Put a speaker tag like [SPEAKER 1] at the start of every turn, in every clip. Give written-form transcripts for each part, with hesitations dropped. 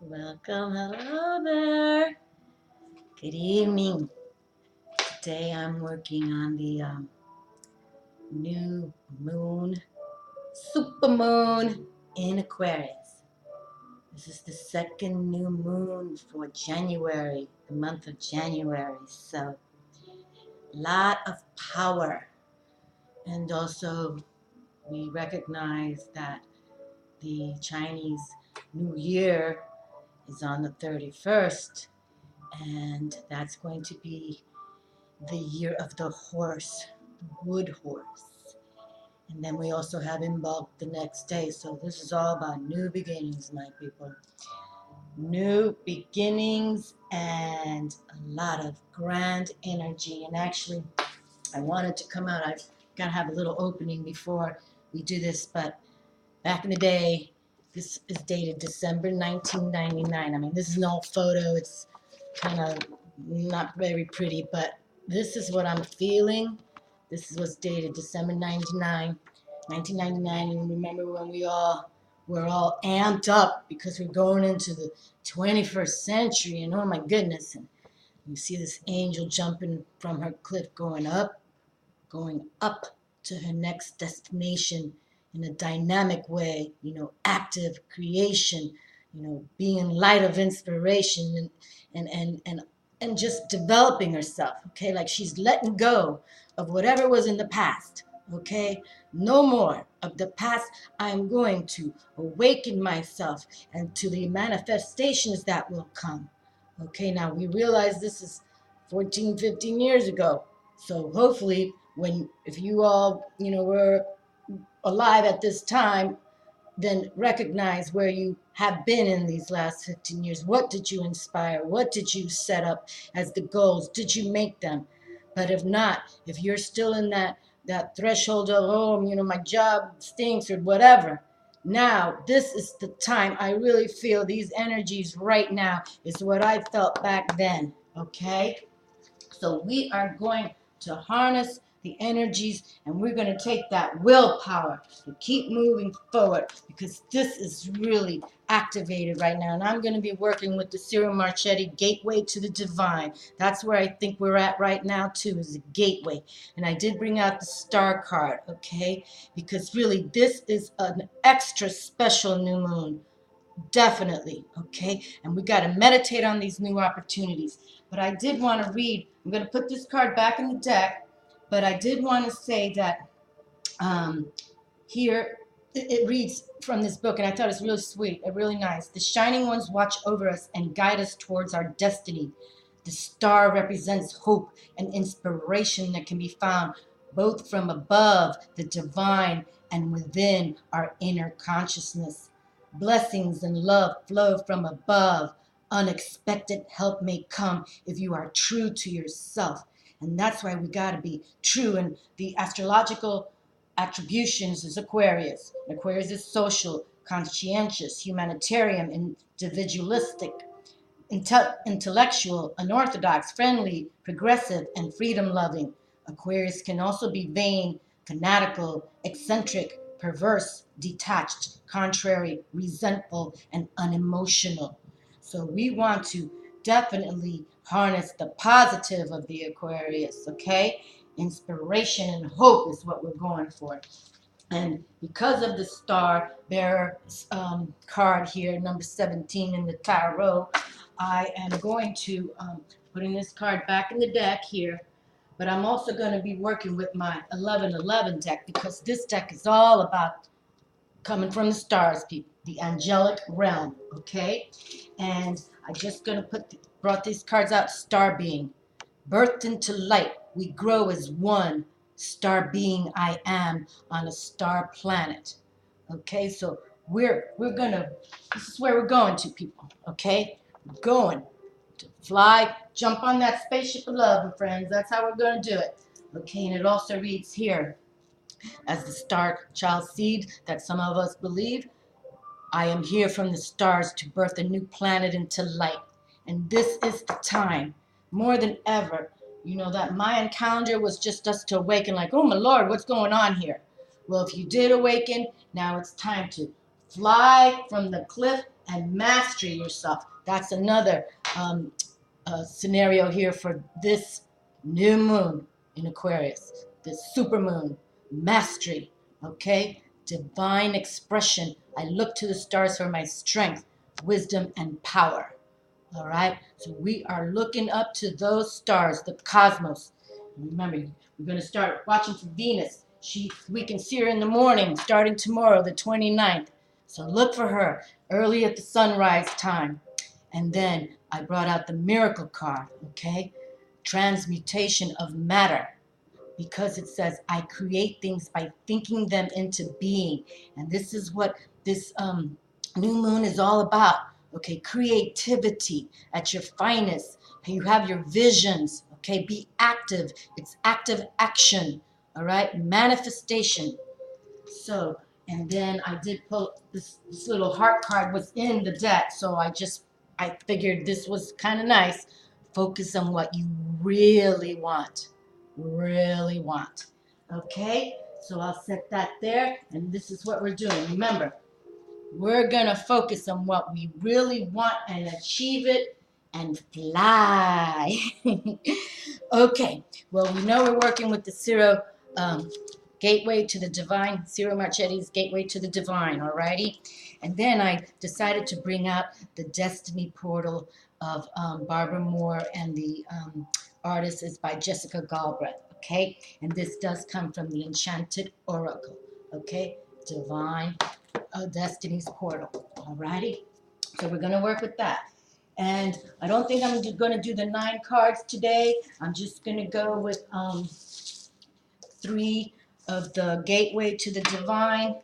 [SPEAKER 1] Welcome, hello there. Good evening. Today I'm working on the new moon, supermoon in Aquarius. This is the second new moon for January, the month of January. So, a lot of power. And also, we recognize that the Chinese New Year is on the 31st. And that's going to be the year of the horse, the wood horse. And then we also have Imbolc the next day. So this is all about new beginnings, my people. New beginnings and a lot of grand energy. And actually, I wanted to come out. I've got to have a little opening before we do this. But back in the day, this is dated December 1999. I mean, this is an old photo. It's kind of not very pretty, but this is what I'm feeling. This is what's dated December 1999. And remember when we're all amped up because we're going into the 21st century, and oh my goodness. And you see this angel jumping from her cliff going up to her next destination in a dynamic way, active creation, being light of inspiration and just developing herself, okay? Like she's letting go of whatever was in the past, okay? No more of the past. I'm going to awaken myself and to the manifestations that will come, okay? Now, we realize this is 14, 15 years ago. So hopefully, if you all, were alive at this time, then recognize where you have been in these last 15 years. What did you inspire? What did you set up as the goals? Did you make them? But if not, if you're still in that threshold of, my job stinks or whatever, now this is the time. I really feel these energies right now is what I felt back then, okay? So we are going to harness the energies, and we're going to take that willpower to keep moving forward, because this is really activated right now. And I'm going to be working with the Ciro Marchetti Gateway to the Divine. That's where I think we're at right now too, is a gateway. And I did bring out the star card, okay, because really this is an extra special new moon. Definitely, okay? And we got to meditate on these new opportunities. But I did want to read, I'm going to put this card back in the deck, but I did want to say that here it reads from this book, and I thought it's really sweet and really nice. The shining ones watch over us and guide us towards our destiny. The star represents hope and inspiration that can be found both from above, the divine, and within our inner consciousness. Blessings and love flow from above. Unexpected help may come if you are true to yourself. And that's why we got to be true. And the astrological attributions is Aquarius. Aquarius is social, conscientious, humanitarian, individualistic, intellectual, unorthodox, friendly, progressive, and freedom-loving. Aquarius can also be vain, fanatical, eccentric, perverse, detached, contrary, resentful, and unemotional. So we want to definitely harness the positive of the Aquarius, okay? Inspiration and hope is what we're going for. And because of the star bearer card here, number 17 in the tarot, I am going to putting this card back in the deck here. But I'm also going to be working with my 1111 deck, because this deck is all about coming from the stars, people, the angelic realm, okay? And I'm just going to brought these cards out. Star being, birthed into light, we grow as one. Star being, I am on a star planet. Okay, so we're gonna, this is where we're going to, people, okay? We're going to fly, jump on that spaceship of love, my friends. That's how we're gonna do it. Okay, and it also reads here, as the star child seed that some of us believe, I am here from the stars to birth a new planet into light. And this is the time, more than ever. That Mayan calendar was just us to awaken, like, oh my Lord, what's going on here? Well, if you did awaken, now it's time to fly from the cliff and mastery yourself. That's another scenario here for this new moon in Aquarius, this supermoon, mastery, okay? Divine expression. I look to the stars for my strength, wisdom, and power. All right? So we are looking up to those stars, the cosmos. Remember, we're going to start watching for Venus. We can see her in the morning, starting tomorrow, the 29th. So look for her early at the sunrise time. And then I brought out the miracle card, okay? Transmutation of matter. Because it says, I create things by thinking them into being. And this is what this new moon is all about. Okay, creativity at your finest. You have your visions. Okay, be active. It's active action. All right, manifestation. So, and then I did pull this little heart card was in the deck. So I figured this was kind of nice. Focus on what you really want. Really want. Okay, so I'll set that there. And this is what we're doing. Remember, we're going to focus on what we really want and achieve it and fly. Okay, well, we know we're working with the Ciro Gateway to the Divine, Ciro Marchetti's Gateway to the Divine, alrighty? And then I decided to bring out the Destiny Portal of Barbara Moore, and the artist is by Jessica Galbraith, okay? And this does come from the Enchanted Oracle, okay? Divine Destiny's Portal, alrighty? So we're going to work with that. And I don't think I'm going to do the 9 cards today. I'm just going to go with 3 of the Gateway to the Divine,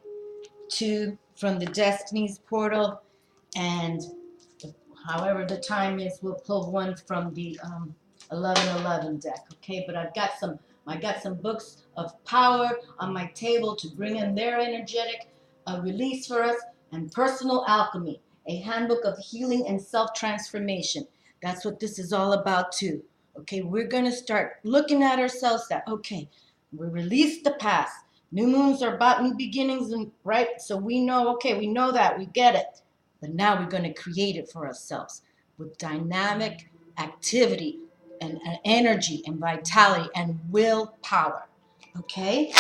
[SPEAKER 1] 2 from the Destiny's Portal, and however the time is, we'll pull 1 from the 1111 deck, okay? But I got some books of power on my table to bring in their energetic release for us, and Personal Alchemy, a handbook of healing and self-transformation. That's what this is all about too. Okay, we're going to start looking at ourselves that, okay, we release the past. New moons are about new beginnings, and right? So we know, okay, we know that, we get it. But now we're going to create it for ourselves with dynamic activity and energy and vitality and willpower. Okay?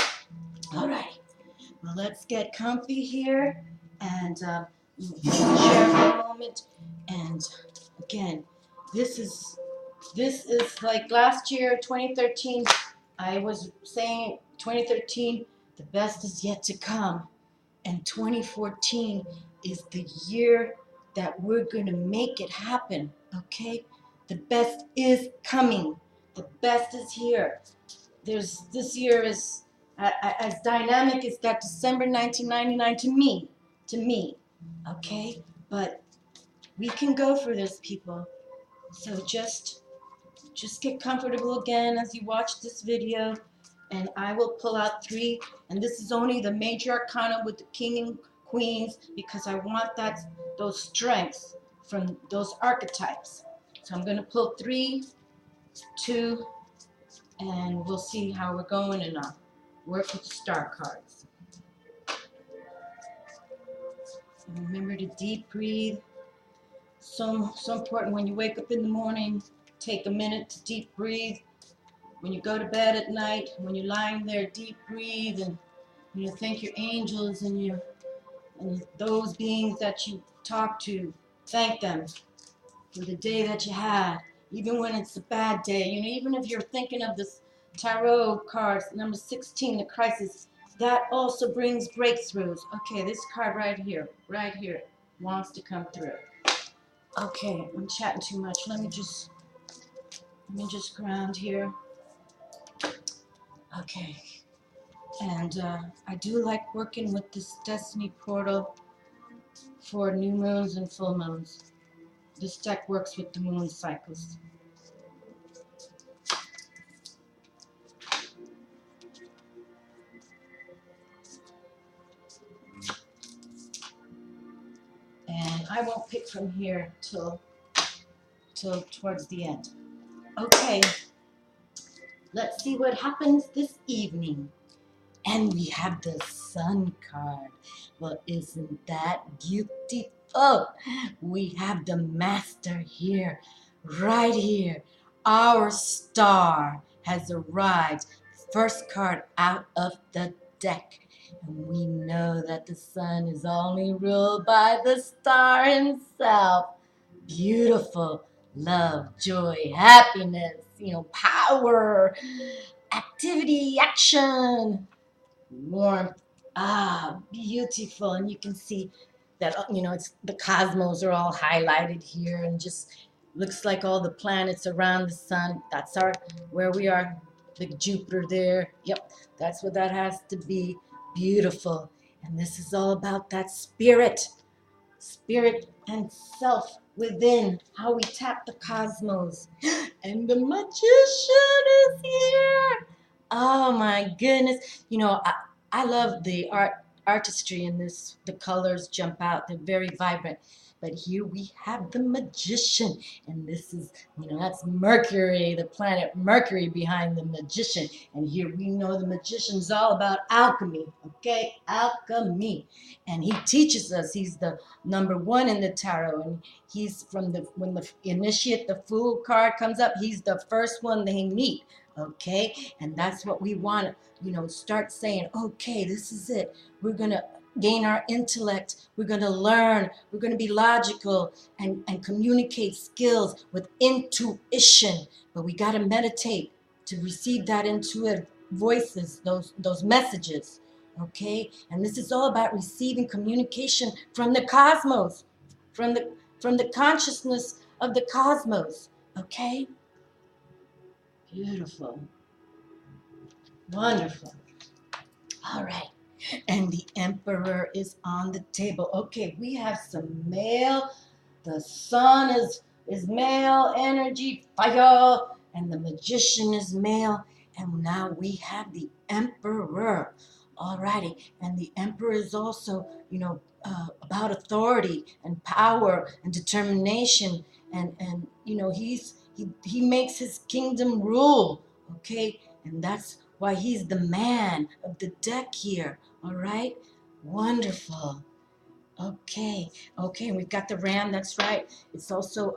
[SPEAKER 1] All right. Well, let's get comfy here and share for a moment. And again, this is like last year, 2013. I was saying 2013, the best is yet to come. And 2014 is the year that we're going to make it happen, okay? The best is coming. The best is here. This year is as dynamic as that December 1999 to me, okay? But we can go for this, people. So just get comfortable again as you watch this video, and I will pull out 3, and this is only the major arcana with the king and queens, because I want those strengths from those archetypes. So I'm going to pull 3, 2, and we'll see how we're going, and I'll work with the star cards. And remember to deep breathe. So important when you wake up in the morning. Take a minute to deep breathe. When you go to bed at night, when you're lying there, deep breathe, and you thank your angels and those beings that you talk to. Thank them for the day that you had, even when it's a bad day. Even if you're thinking of this tarot cards, number 16, the crisis, that also brings breakthroughs. Okay, this card right here, wants to come through. Okay, I'm chatting too much. Let me just ground here. Okay, and I do like working with this Destiny Portal for new moons and full moons. This deck works with the moon cycles. And I won't pick from here till towards the end. Okay, let's see what happens this evening. And we have the Sun card. Well, isn't that beautiful? We have the master here, right here. Our star has arrived. First card out of the deck. And we know that the sun is only ruled by the star himself. Beautiful. Love, joy, happiness, power, activity, action, warmth. Beautiful. And you can see that, it's the cosmos are all highlighted here and just looks like all the planets around the sun. That's where we are. Big Jupiter there. Yep, that's what that has to be. Beautiful. And this is all about that spirit and self within, how we tap the cosmos. And the magician is here. Oh my goodness. I love the artistry in this. The colors jump out. They're very vibrant. But here we have the magician. And this is, that's Mercury, the planet Mercury behind the magician. And here we know the magician's all about alchemy. Okay? Alchemy. And he teaches us. He's the number one in the tarot. And he's when the initiate, the Fool card comes up, he's the first one they meet. Okay? And that's what we want to, start saying, okay, this is it. We're going to gain our intellect. We're going to learn. We're going to be logical and communicate skills with intuition. But we got to meditate to receive that intuitive voices, those messages. Okay? And this is all about receiving communication from the cosmos, from the consciousness of the cosmos. Okay? Beautiful. Wonderful. All right. And the emperor is on the table. Okay, we have some male. The sun is male energy, fire. And the magician is male. And now we have the emperor. All righty. And the emperor is also, about authority and power and determination. And he makes his kingdom rule. Okay. And that's why he's the man of the deck here. All right? Wonderful. Okay. Okay, we've got the ram, that's right. It's also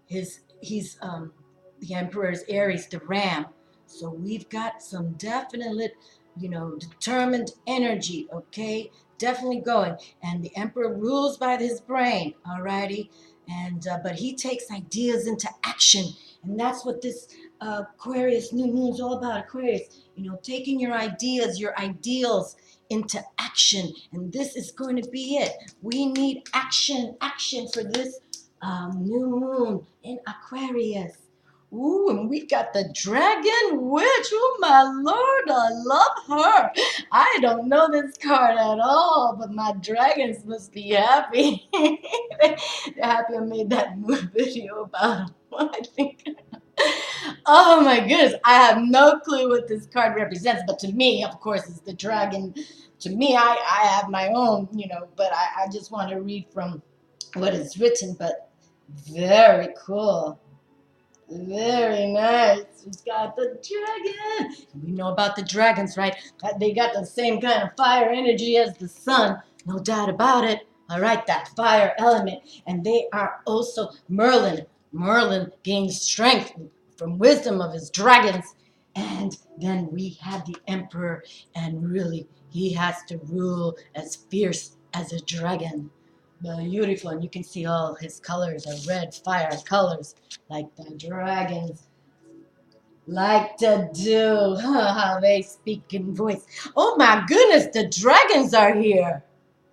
[SPEAKER 1] he's the emperor's Aries, the ram. So we've got some definite, determined energy, okay? Definitely going. And the emperor rules by his brain, all righty? And but he takes ideas into action. And that's what this Aquarius new moon's all about. Aquarius, taking your ideas, your ideals into action. And this is going to be it. We need action for this new moon in Aquarius. Ooh, and we got the dragon witch. Oh my lord, I love her. I don't know this card at all, but my dragons must be happy. They're happy I made that video about them. I think. Oh my goodness, I have no clue what this card represents, but to me, of course, it's the dragon. To me, I have my own, but I just want to read from what is written, but very cool. Very nice. We've got the dragon. We know about the dragons, right? They got the same kind of fire energy as the sun. No doubt about it. All right, that fire element. And they are also Merlin. Merlin gains strength from wisdom of his dragons. And then we have the emperor. And really, he has to rule as fierce as a dragon. Beautiful, and you can see all his colors are red fire colors, like the dragons like to do. How they speak in voice. Oh my goodness, the dragons are here.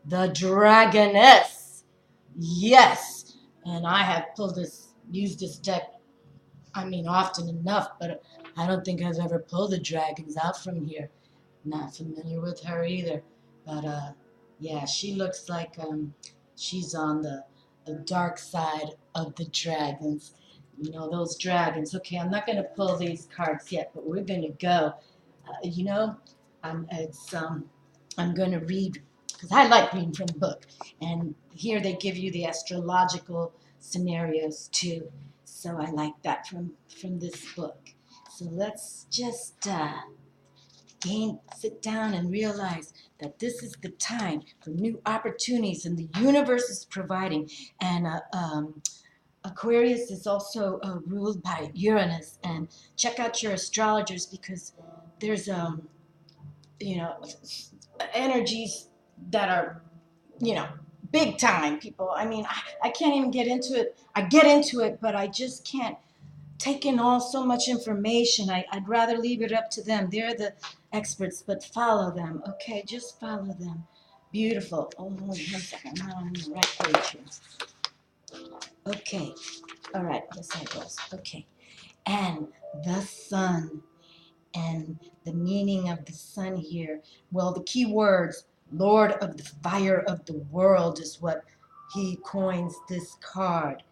[SPEAKER 1] The dragoness. Yes, and I have used this deck, often enough, but I don't think I've ever pulled the dragons out from here. Not familiar with her either, but yeah, she looks like she's on the dark side of the dragons. Those dragons. Okay, I'm not going to pull these cards yet, but we're going to go. I'm going to read, because I like reading from the book. And here they give you the astrological scenarios too. So I like that from this book. So let's just sit down and realize that this is the time for new opportunities and the universe is providing. And Aquarius is also ruled by Uranus. And check out your astrologers, because there's, you know, energies that are, you know, big time, people. I mean, I can't even get into it. I get into it, but I just can't take in all so much information. I'd rather leave it up to them. They're the experts, but follow them, okay? Just follow them. Beautiful. Oh, hold on 1 second. Now I'm on the right page here. Okay. All right. Yes, I was. Okay. And the sun. And the meaning of the sun here. Well, the key words, Lord of the fire of the world, is what he coins this card.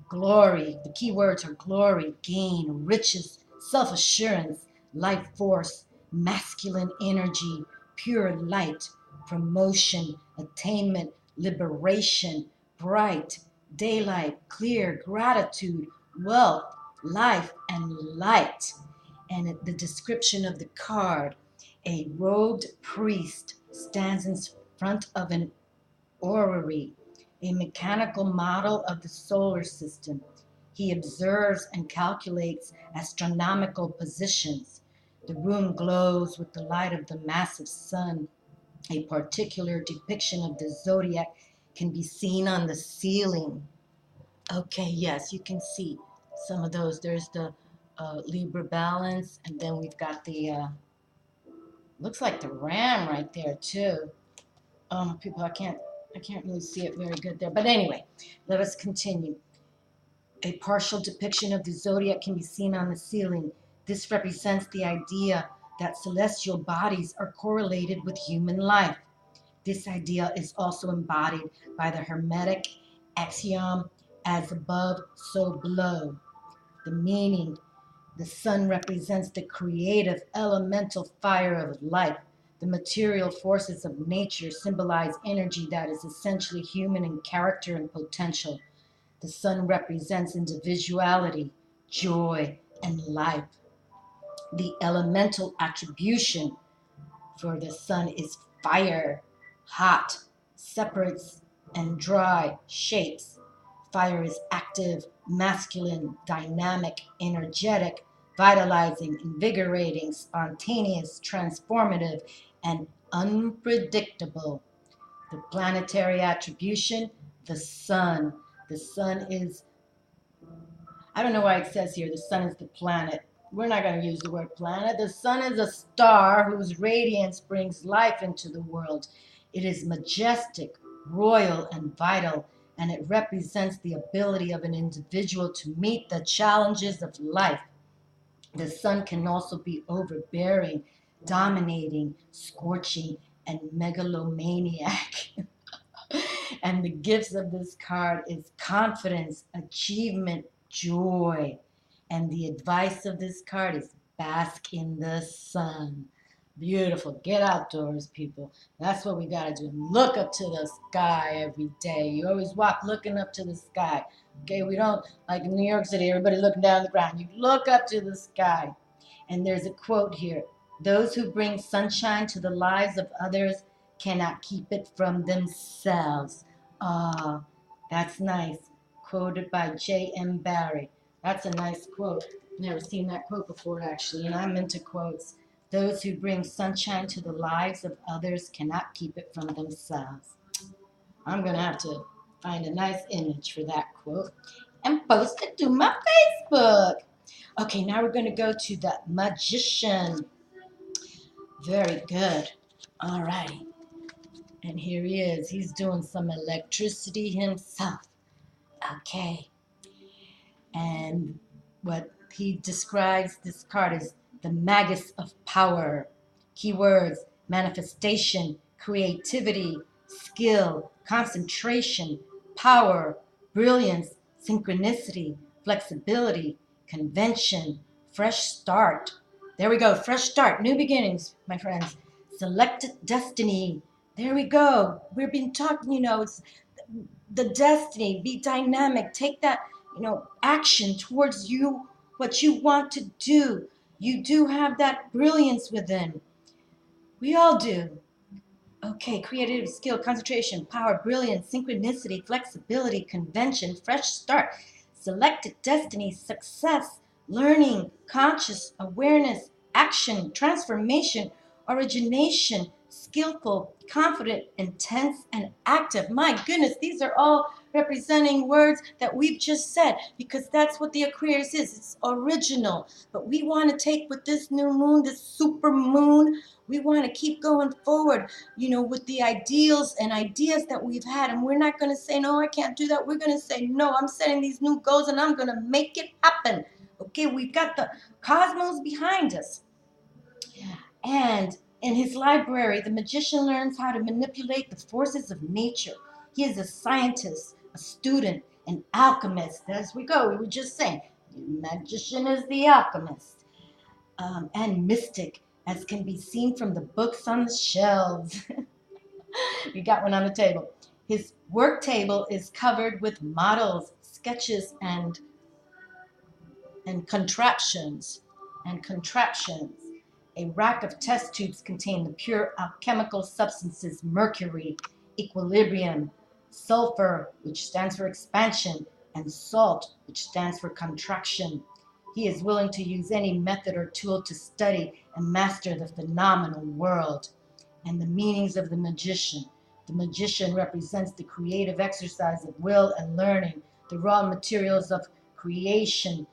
[SPEAKER 1] Glory, the key words are glory, gain, riches, self-assurance, life force, masculine energy, pure light, promotion, attainment, liberation, bright, daylight, clear, gratitude, wealth, life, and light. And the description of the card, a robed priest stands in front of an orrery, a mechanical model of the solar system. He observes and calculates astronomical positions. The room glows with the light of the massive sun. A particular depiction of the zodiac can be seen on the ceiling. Okay, yes, you can see some of those. There's the Libra balance, and then we've got the, looks like the ram right there too. People, I can't really see it very good there. But anyway, let us continue. A partial depiction of the zodiac can be seen on the ceiling. This represents the idea that celestial bodies are correlated with human life. This idea is also embodied by the Hermetic axiom, as above, so below. The meaning, the sun represents the creative elemental fire of life. The material forces of nature symbolize energy that is essentially human in character and potential. The sun represents individuality, joy, and life. The elemental attribution for the sun is fire, hot, separates and dry, shapes. Fire is active, masculine, dynamic, energetic, vitalizing, invigorating, spontaneous, transformative, and unpredictable. The planetary attribution, the sun. The sun is, I don't know why it says here, the sun is the planet. We're not going to use the word planet. The sun is a star whose radiance brings life into the world. It is majestic, royal, and vital, and it represents the ability of an individual to meet the challenges of life. The sun can also be overbearing, dominating, scorching, and megalomaniac. And the gifts of this card is confidence, achievement, joy. And the advice of this card is bask in the sun. Beautiful. Get outdoors, people. That's what we got to do. Look up to the sky every day. You always walk looking up to the sky. Okay, we don't, like in New York City, everybody looking down the ground. You look up to the sky. And there's a quote here. Those who bring sunshine to the lives of others cannot keep it from themselves. Ah, that's nice. Quoted by J.M. Barrie. That's a nice quote. Never seen that quote before, actually, and I'm into quotes. Those who bring sunshine to the lives of others cannot keep it from themselves. I'm going to have to find a nice image for that quote and post it to my Facebook. Okay, now we're going to go to the magician. Very good. All righty. And here he is. He's doing some electricity himself. Okay. And what he describes this card as the magus of power. Keywords: manifestation, creativity, skill, concentration, power, brilliance, synchronicity, flexibility, convention, fresh start. There we go, fresh start, new beginnings, my friends. Selected destiny. There we go. We've been talking, it's the destiny. Be dynamic. Take that, action towards you, what you want to do. You do have that brilliance within. We all do. Okay, creative skill, concentration, power, brilliance, synchronicity, flexibility, convention, fresh start, selected destiny, success, learning, conscious awareness, action, transformation, origination, skillful, confident, intense, and active. My goodness, these are all representing words that we've just said because that's what the Aquarius is. It's original. But we want to take with this new moon, this super moon, we want to keep going forward, with the ideals and ideas that we've had. And we're not going to say, no, I can't do that. We're going to say, no, I'm setting these new goals and I'm going to make it happen. Okay, we've got the cosmos behind us. And in his library, the magician learns how to manipulate the forces of nature. He is a scientist, a student, an alchemist. As we go, we were just saying, the magician is the alchemist, and mystic, as can be seen from the books on the shelves. We got one on the table. His work table is covered with models, sketches, and contraptions. A rack of test tubes contain the pure alchemical substances mercury, equilibrium, sulfur, which stands for expansion, and salt, which stands for contraction. He is willing to use any method or tool to study and master the phenomenal world. And the meanings of the magician. The magician represents the creative exercise of will and learning, the raw materials of creation.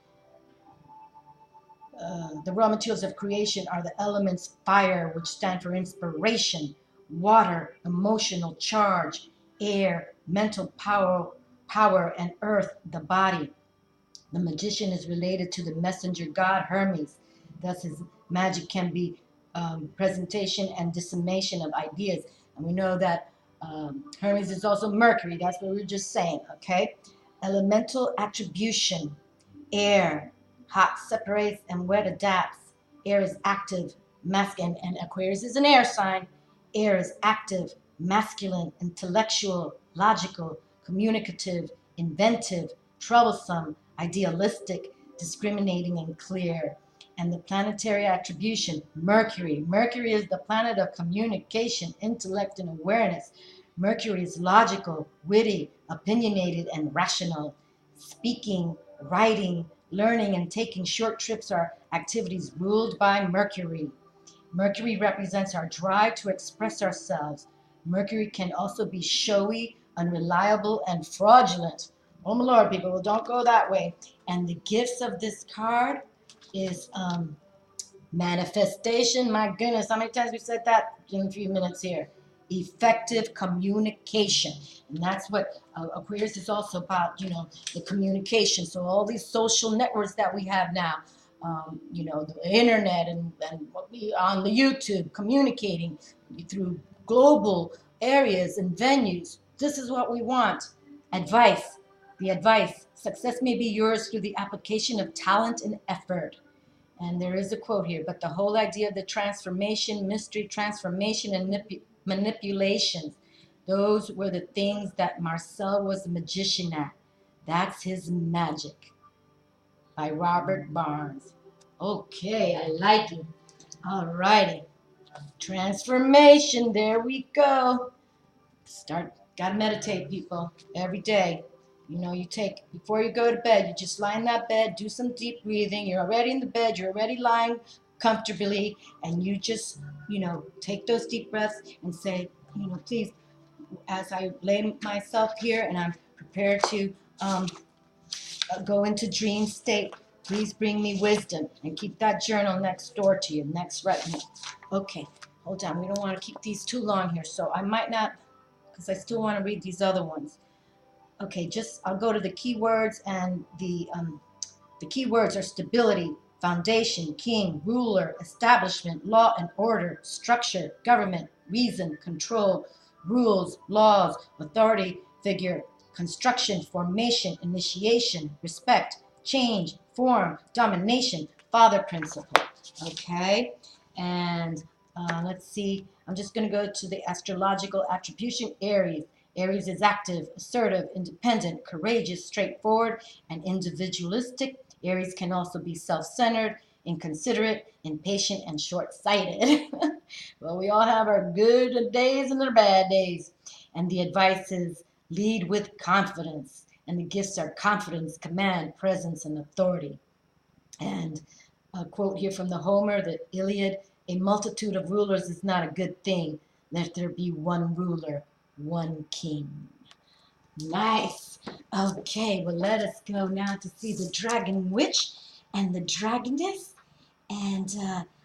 [SPEAKER 1] The raw materials of creation are the elements fire, which stand for inspiration, water, emotional charge, air, mental power, and earth, the body. The magician is related to the messenger god Hermes. Thus, his magic can be presentation and dissemination of ideas. And we know that Hermes is also Mercury. That's what we were just saying, okay? Elemental attribution, air. Hot separates and wet adapts. Air is active, masculine, and Aquarius is an air sign. Air is active, masculine, intellectual, logical, communicative, inventive, troublesome, idealistic, discriminating, and clear. And the planetary attribution, Mercury. Mercury is the planet of communication, intellect, and awareness. Mercury is logical, witty, opinionated, and rational. Speaking, writing, learning, and taking short trips are activities ruled by Mercury. Mercury represents our drive to express ourselves. Mercury can also be showy, unreliable, and fraudulent. Oh my Lord, people, well, don't go that way. And the gifts of this card is manifestation. My goodness, how many times we said that in a few minutes here? Effective communication. And that's what Aquarius is also about, the communication. So all these social networks that we have now, the internet and what we on the YouTube, communicating through global areas and venues. This is what we want. Advice. The advice. Success may be yours through the application of talent and effort. And there is a quote here, but the whole idea of the transformation, mystery, transformation, and manipulations, those were the things that Marcel was a magician at. That's his magic. By Robert Barnes. Okay, I like it. All righty. Transformation, there we go. Gotta meditate, people, every day. You take, before you go to bed, you just lie in that bed, do some deep breathing. You're already in the bed, you're already lying comfortably, and you just, take those deep breaths and say, please, as I lay myself here and I'm prepared to go into dream state, please bring me wisdom, and keep that journal next door to you, next right now. Okay, hold on, we don't want to keep these too long here, so I might not, because I still want to read these other ones. Okay, I'll go to the keywords, and the keywords are stability, foundation, king, ruler, establishment, law and order, structure, government, reason, control, rules, laws, authority figure, construction, formation, initiation, respect, change, form, domination, father principle. Okay, and let's see, I'm just going to go to the astrological attribution. Aries. Aries is active, assertive, independent, courageous, straightforward, and individualistic. Aries can also be self-centered, inconsiderate, impatient, and short-sighted. Well, we all have our good days and our bad days. And the advice is lead with confidence. And the gifts are confidence, command, presence, and authority. And a quote here from the Homer, the Iliad, a multitude of rulers is not a good thing. Let there be one ruler, one king. Nice. Okay, well, let us go now to see the Dragon Witch and the Dragoness. And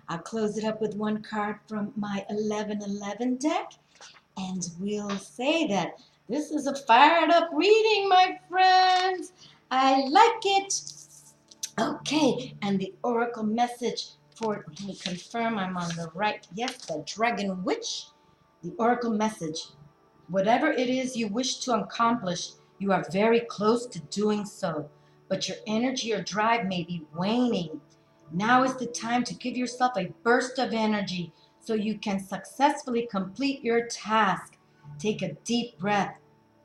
[SPEAKER 1] I'll close it up with one card from my 1111 deck. And we'll say that this is a fired up reading, my friends. I like it. Okay, and the oracle message for, let me confirm I'm on the right. Yes, the Dragon Witch. The oracle message. Whatever it is you wish to accomplish, you are very close to doing so, but your energy or drive may be waning. Now is the time to give yourself a burst of energy so you can successfully complete your task. Take a deep breath,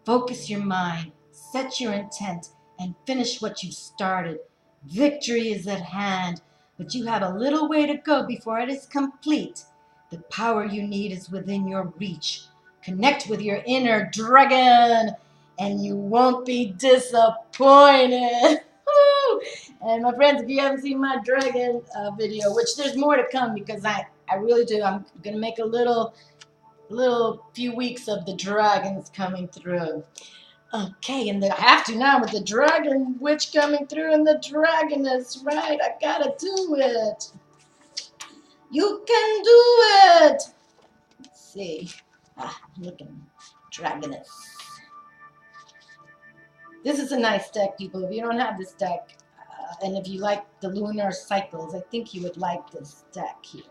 [SPEAKER 1] focus your mind, set your intent, and finish what you started. Victory is at hand, but you have a little way to go before it is complete. The power you need is within your reach. Connect with your inner dragon, and you won't be disappointed. Woo! And my friends, if you haven't seen my dragon video, which there's more to come because I really do. I'm going to make a little few weeks of the dragons coming through. Okay, and I have to now with the Dragon Witch coming through and the Dragoness, right? I gotta do it. You can do it. Let's see. Looking Dragoness. This is a nice deck, people. If you don't have this deck, and if you like the lunar cycles, I think you would like this deck here.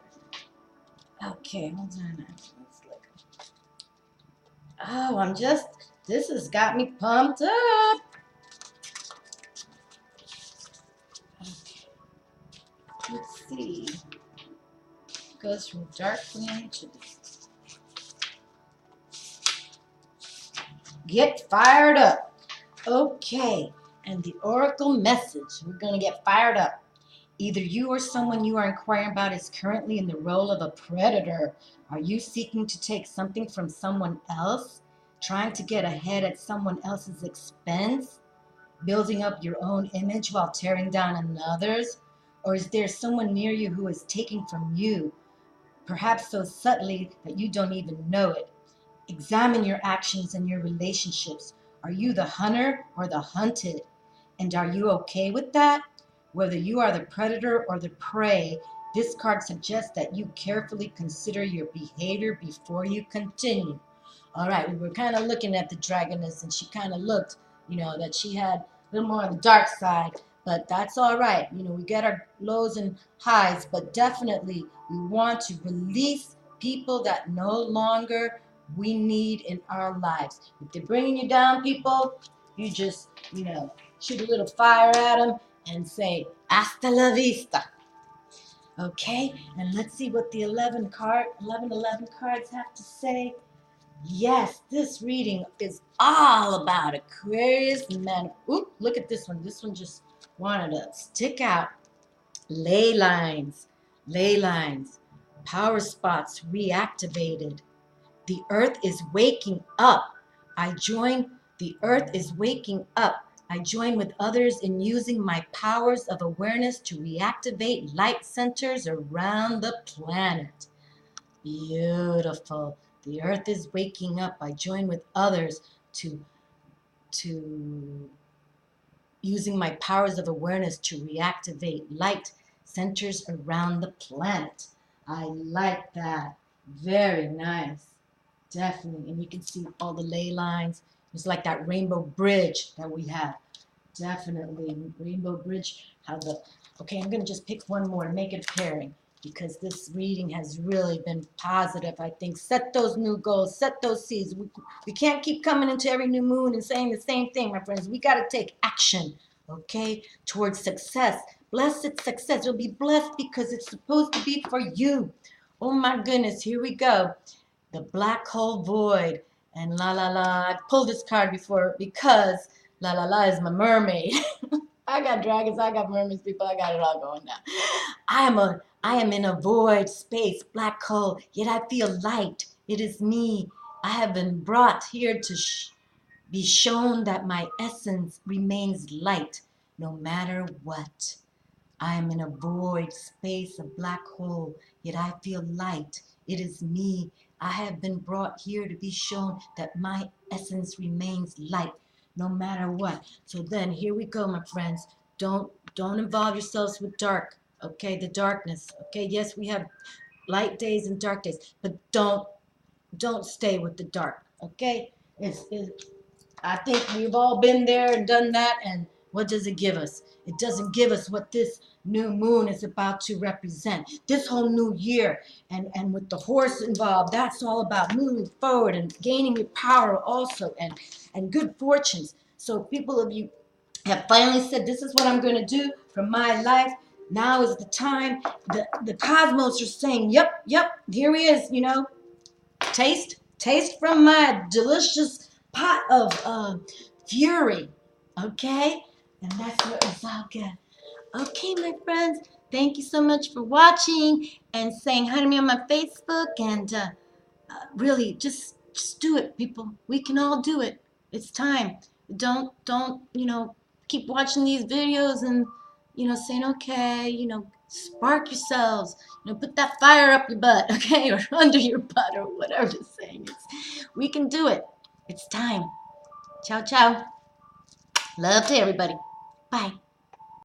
[SPEAKER 1] Okay, hold on. Let's look. Oh, this has got me pumped up. Okay. Let's see. It goes from dark green to get fired up. Okay, and the oracle message. We're going to get fired up. Either you or someone you are inquiring about is currently in the role of a predator. Are you seeking to take something from someone else? Trying to get ahead at someone else's expense? Building up your own image while tearing down another's? Or is there someone near you who is taking from you, perhaps so subtly that you don't even know it? Examine your actions and your relationships. Are you the hunter or the hunted? And are you okay with that? Whether you are the predator or the prey, this card suggests that you carefully consider your behavior before you continue. All right, we were kind of looking at the Dragoness, and she kind of looked, that she had a little more on the dark side, but that's all right. We get our lows and highs, but definitely we want to release people that no longer we need in our lives. If they're bringing you down, people, you just, shoot a little fire at them and say, hasta la vista. Okay, and let's see what the 1111 cards have to say. Yes, this reading is all about Aquarius, man. Oop, look at this one. This one just wanted to stick out. Ley lines, power spots reactivated. The earth is waking up. The earth is waking up. I join with others in using my powers of awareness to reactivate light centers around the planet. Beautiful. The earth is waking up. I join with others to using my powers of awareness to reactivate light centers around the planet. I like that. Very nice. Definitely. And you can see all the ley lines. It's like that rainbow bridge that we have. Definitely. Rainbow bridge. Okay, I'm going to just pick one more to make it pairing, because this reading has really been positive, I think. Set those new goals. Set those seeds. We can't keep coming into every new moon and saying the same thing, my friends. We got to take action, okay, towards success. Blessed success. It'll be blessed because it's supposed to be for you. Oh, my goodness. Here we go. The black hole void. And la la la. I've pulled this card before because la la la is my mermaid. I got dragons, I got mermaids, people, I got it all going now. I am in a void space, black hole, yet I feel light. It is me. I have been brought here to be shown that my essence remains light no matter what. I am in a void space, a black hole, yet I feel light. It is me. I have been brought here to be shown that my essence remains light no matter what. So then here we go, my friends. Don't involve yourselves with dark, okay? The darkness, okay? Yes, we have light days and dark days, but don't stay with the dark, okay? I think we've all been there and done that, and what does it give us? It doesn't give us what this new moon is about to represent. This whole new year, and with the horse involved, that's all about moving forward and gaining your power also, and good fortunes. So people of you have finally said, this is what I'm going to do for my life. Now is the time. The cosmos are saying, yep, here he is, you know. Taste from my delicious pot of fury, okay? And that's what it's all good. Okay, my friends, thank you so much for watching and saying hi to me on my Facebook. And really, just do it, people. We can all do it. It's time. Don't keep watching these videos and saying, okay, spark yourselves, put that fire up your butt, okay, or under your butt, or whatever the saying is. We can do it. It's time. Ciao, ciao. Love to everybody. Bye.